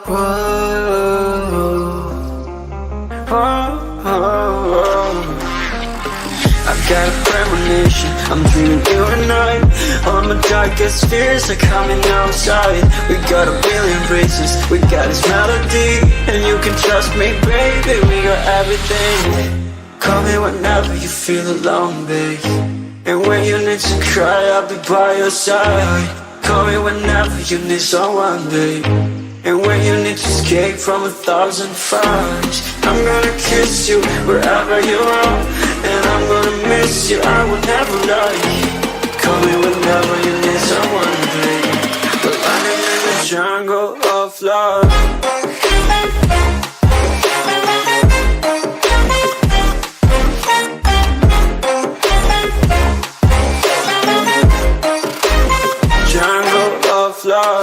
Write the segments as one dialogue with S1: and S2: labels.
S1: Whoa, whoa. I've got a premonition, I'm dreaming you and I. All my darkest fears are coming outside. We got a billion races, we got this melody. And you can trust me, baby, we got everything. Call me whenever you feel alone, babe. And when you need to cry, I'll be by your side. Call me whenever you need someone, babe. And when you need to escape from 1,000 fires, I'm gonna kiss you wherever you are. And I'm gonna miss you, I will never lie. Call me whenever you need someone, babe. We're running in the jungle of love. Love.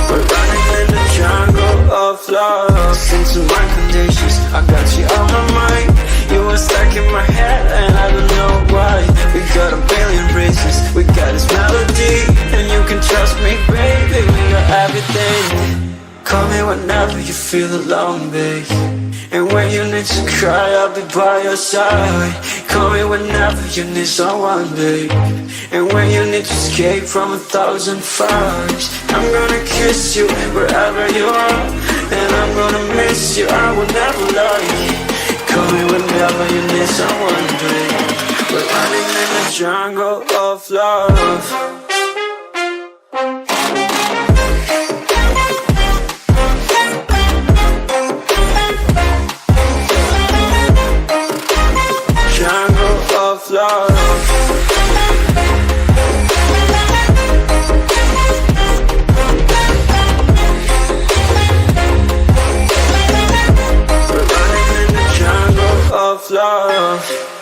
S1: We're running in the jungle of love. Listen to my conditions, I got you on my mind. You were stuck in my head and I don't know why. We got a billion reasons, we got this melody. And you can trust me, baby, we got everything. Call me whenever you feel alone, babe. And when you need to cry, I'll be by your side. Call me whenever you need someone, babe. And when you need to escape from 1,000 fires, I'm gonna kiss you wherever you are. And I'm gonna miss you, I will never lie. Call me whenever you need someone, babe. We're running in the jungle of love. Love. We're running in the jungle of love.